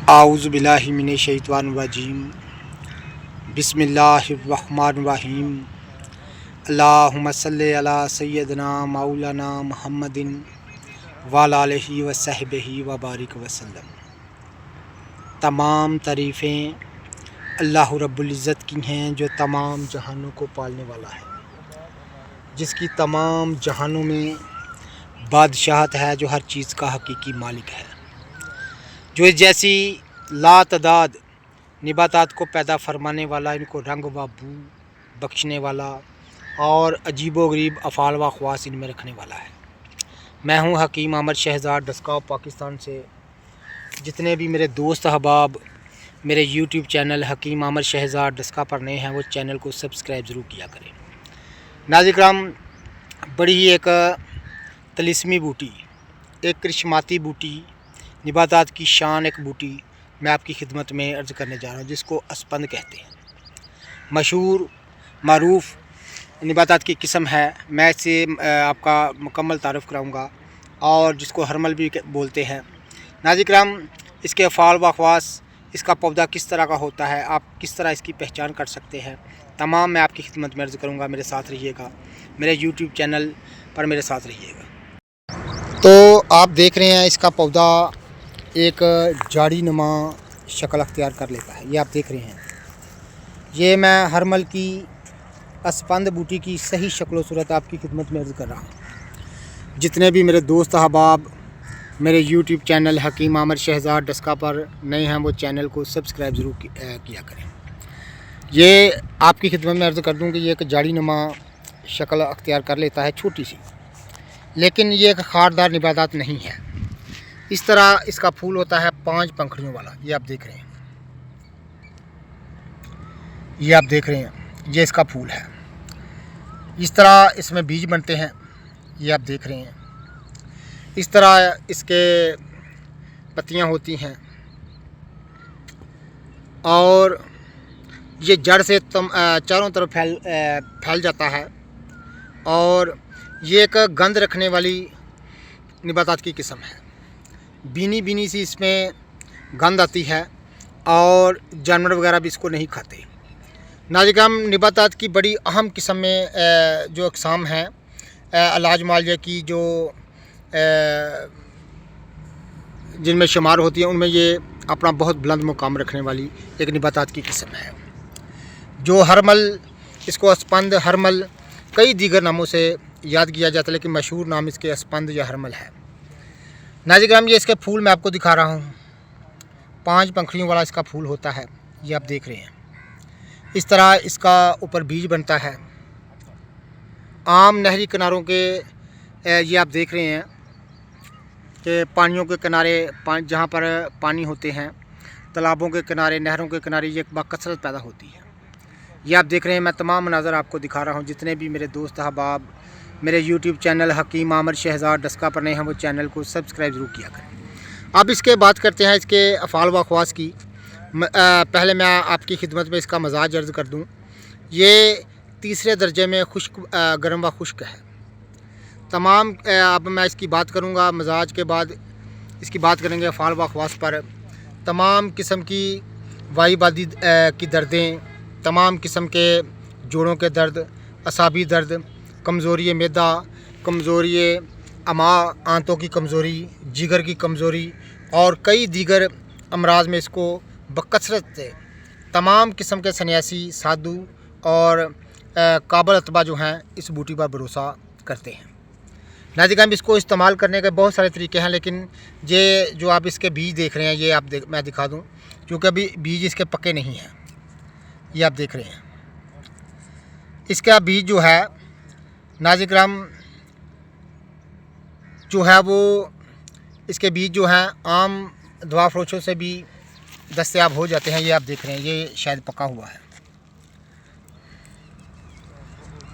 आऊज़ु बिल्लाहि मिनश शैतानिर रजीम। बिस्मिल्लाहिर्रहमानिर्रहीम। अल्लाहुम्मा सल्लि अला सय्यदना मौलाना मुहम्मदिन व अला आलिहि व सहबिही व बारिक वसल्लम। तमाम तारीफ़ें अल्लाह रब्बुल इज़्ज़त की हैं जो तमाम जहानों को पालने वाला है, जिसकी तमाम जहानों में बादशाहत है, जो हर चीज़ का हकीकी मालिक है, जो जैसी लातदाद निबातात को पैदा फरमाने वाला, इनको रंग व बू बख्शने वाला और अजीबो गरीब अफ़ाल व ख़वास इनमें रखने वाला है। मैं हूं हकीम अहमद शहज़ाद डस्काव पाकिस्तान से। जितने भी मेरे दोस्त अहबाब मेरे यूट्यूब चैनल हकीम अहमद शहज़ाद डस्का पर नए हैं, वो चैनल को सब्सक्राइब ज़रूर किया करें। नाज़िराम, बड़ी ही एक तलिस्मी बूटी, एक करिश्माती बूटी, निबातात की शान एक बूटी मैं आपकी खिदमत में अर्ज़ करने जा रहा हूँ, जिसको अस्पंद कहते हैं। मशहूर मारूफ़ निबातात की किस्म है। मैं इसे आपका मुकम्मल तारुफ़ कराऊँगा, और जिसको हरमल भी बोलते हैं। नाज़िराम, इसके अफ़ाल व ख़वास, इसका पौधा किस तरह का होता है, आप किस तरह इसकी पहचान कर सकते हैं, तमाम मैं आपकी खिदमत में अर्ज़ करूँगा। मेरे साथ रहिएगा, मेरे यूट्यूब चैनल पर मेरे साथ रहिएगा। तो आप देख रहे हैं, इसका पौधा एक जाड़ी नुमा शक्ल अख्तियार कर लेता है। ये आप देख रहे हैं, ये मैं हरमल की अस्पंद बूटी की सही शक्ल सूरत आपकी खिदमत में अर्ज़ कर रहा हूँ। जितने भी मेरे दोस्त अहबाब मेरे यूट्यूब चैनल हकीम अहमद शहज़ाद डस्का पर नए हैं, वो चैनल को सब्सक्राइब ज़रूर किया करें। ये आपकी खिदमत में अर्ज़ कर दूँ कि ये एक जाड़ी नुमा शक्ल अख्तियार कर लेता है, छोटी सी, लेकिन ये एक खारदार निबातात नहीं है। इस तरह इसका फूल होता है 5 पंखड़ियों वाला। ये आप देख रहे हैं, ये आप देख रहे हैं, ये इसका फूल है। इस तरह इसमें बीज बनते हैं, ये आप देख रहे हैं। इस तरह इसके पत्तियां होती हैं, और ये जड़ से चारों तरफ फैल जाता है, और ये एक गंध रखने वाली निबातात की किस्म है। बीनी बीनी सी इसमें गंध आती है, और जानवर वगैरह भी इसको नहीं खाते। नाज़िराम, निबातात की बड़ी अहम किस्म में जो अक़साम हैं अलाज मालजा की, जो जिनमें शुमार होती हैं, उनमें ये अपना बहुत बुलंद मुकाम रखने वाली एक निबातात की किस्म है, जो हरमल, इसको अस्पंद, हरमल, कई दीगर नामों से याद किया जाता है, लेकिन मशहूर नाम इसके अस्पंद या हरमल है। नाज़िराम, ये इसके फूल मैं आपको दिखा रहा हूँ। 5 पंखड़ियों वाला इसका फूल होता है, ये आप देख रहे हैं। इस तरह इसका ऊपर बीज बनता है। आम नहरी किनारों के ये आप देख रहे हैं कि पानियों के किनारे, जहाँ पर पानी होते हैं, तालाबों के किनारे, नहरों के किनारे, ये बकसरत पैदा होती है। ये आप देख रहे हैं, मैं तमाम मनाज़र आपको दिखा रहा हूँ। जितने भी मेरे दोस्त अहबाब मेरे यूट्यूब चैनल हकीम अहमद शहज़ाद डस्का पर नए हैं, वो चैनल को सब्सक्राइब ज़रूर किया करें। अब इसके बात करते हैं इसके अफ़ाल व ख़वास की। पहले मैं आपकी खिदमत में इसका मजाज अर्ज़ कर दूँ। ये तीसरे दर्जे में खुश्क, गर्म व खुश्क है। तमाम अब मैं इसकी बात करूँगा, मजाज के बाद इसकी बात करेंगे अफ़ाल व ख़वास पर। तमाम किस्म की वाईबादी की दर्दें, तमाम किस्म के जोड़ों के दर्द, असाबी दर्द, कमज़ोरी मैदा, कमज़ोरी अमा, आंतों की कमज़ोरी, जिगर की कमज़ोरी, और कई दीगर अमराज में इसको बकसरत से तमाम किस्म के सन्यासी, साधु और काबिल अतबा जो हैं, इस बूटी पर भरोसा करते हैं। नाज़िराम, इसको इस्तेमाल करने के बहुत सारे तरीके हैं, लेकिन ये जो आप इसके बीज देख रहे हैं, ये मैं दिखा दूं, क्योंकि अभी बीज इसके पके नहीं हैं। ये आप देख रहे हैं, इसका बीज जो है नाज़िराम, जो है वो, इसके बीज जो हैं आम दवा फरोशों से भी दस्तयाब हो जाते हैं। ये आप देख रहे हैं, ये शायद पका हुआ है।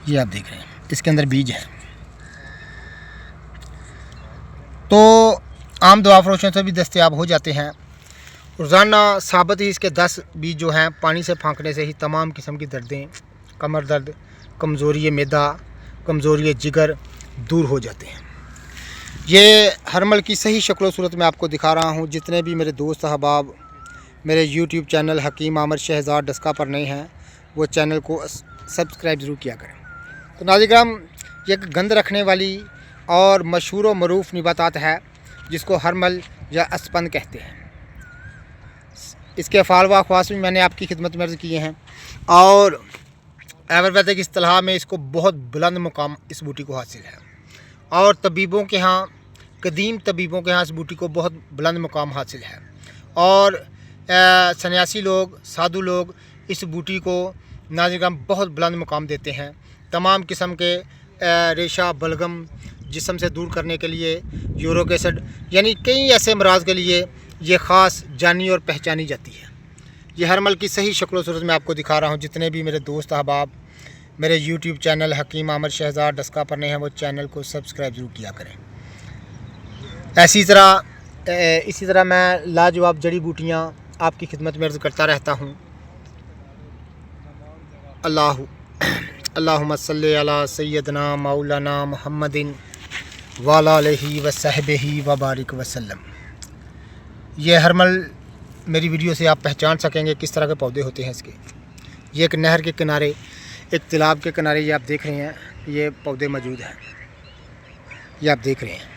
ये आप देख रहे हैं, इसके अंदर बीज है। तो आम दवा फरोशों से भी दस्तयाब हो जाते हैं। रोज़ाना साबित ही इसके 10 बीज जो हैं, पानी से फाँकने से ही तमाम किस्म की दर्दें, कमर दर्द, कमज़ोरी मैदा, कमज़ोरी जिगर दूर हो जाते हैं। ये हरमल की सही शक्ल सूरत में आपको दिखा रहा हूँ। जितने भी मेरे दोस्त अहबाब मेरे यूट्यूब चैनल हकीम आमिर शहज़ाद डस्का पर नए हैं वो चैनल को सब्सक्राइब ज़रूर किया करें। तो नाज़रीन, ये एक गंद रखने वाली और मशहूर व मरूफ नबातात है जिसको हरमल या अस्पंद कहते हैं। इसके अफ़ाल व अख़वास भी मैंने आपकी खिदमत में अर्ज़ किए हैं और आयुर्वेदिक इस्तिलाह में इसको बहुत बुलंद मुकाम इस बूटी को हासिल है और तबीबों के यहाँ, कदीम तबीबों के यहाँ इस बूटी को बहुत बुलंद मुकाम हासिल है और सन्यासी लोग, साधु लोग इस बूटी को नाज़रीन बहुत बुलंद मुकाम देते हैं। तमाम किस्म के रेशा, बलगम जिस्म से दूर करने के लिए, यूरिक एसिड यानी कई ऐसे अमराज के लिए ये ख़ास जानी और पहचानी जाती है। ये हरमल की सही शक्ल सूरत में आपको दिखा रहा हूँ। जितने भी मेरे दोस्त अहबाब मेरे यूट्यूब चैनल हकीम आमिर शहज़ाद डस्का पर नए हैं वो चैनल को सब्सक्राइब ज़रूर किया करें। इसी तरह मैं लाजवाब जड़ी बूटियाँ आपकी खिदमत में अर्ज़ करता रहता हूँ। अल्लाहुम्मा सल्ली अला सय्यदना मौलाना मुहम्मदिन वाला अलैहि व सहबिही व बारिक वसल्लम। ये हरमल मेरी वीडियो से आप पहचान सकेंगे किस तरह के पौधे होते हैं इसके। ये एक नहर के किनारे, एक तालाब के किनारे ये आप देख रहे हैं, ये पौधे मौजूद हैं, ये आप देख रहे हैं।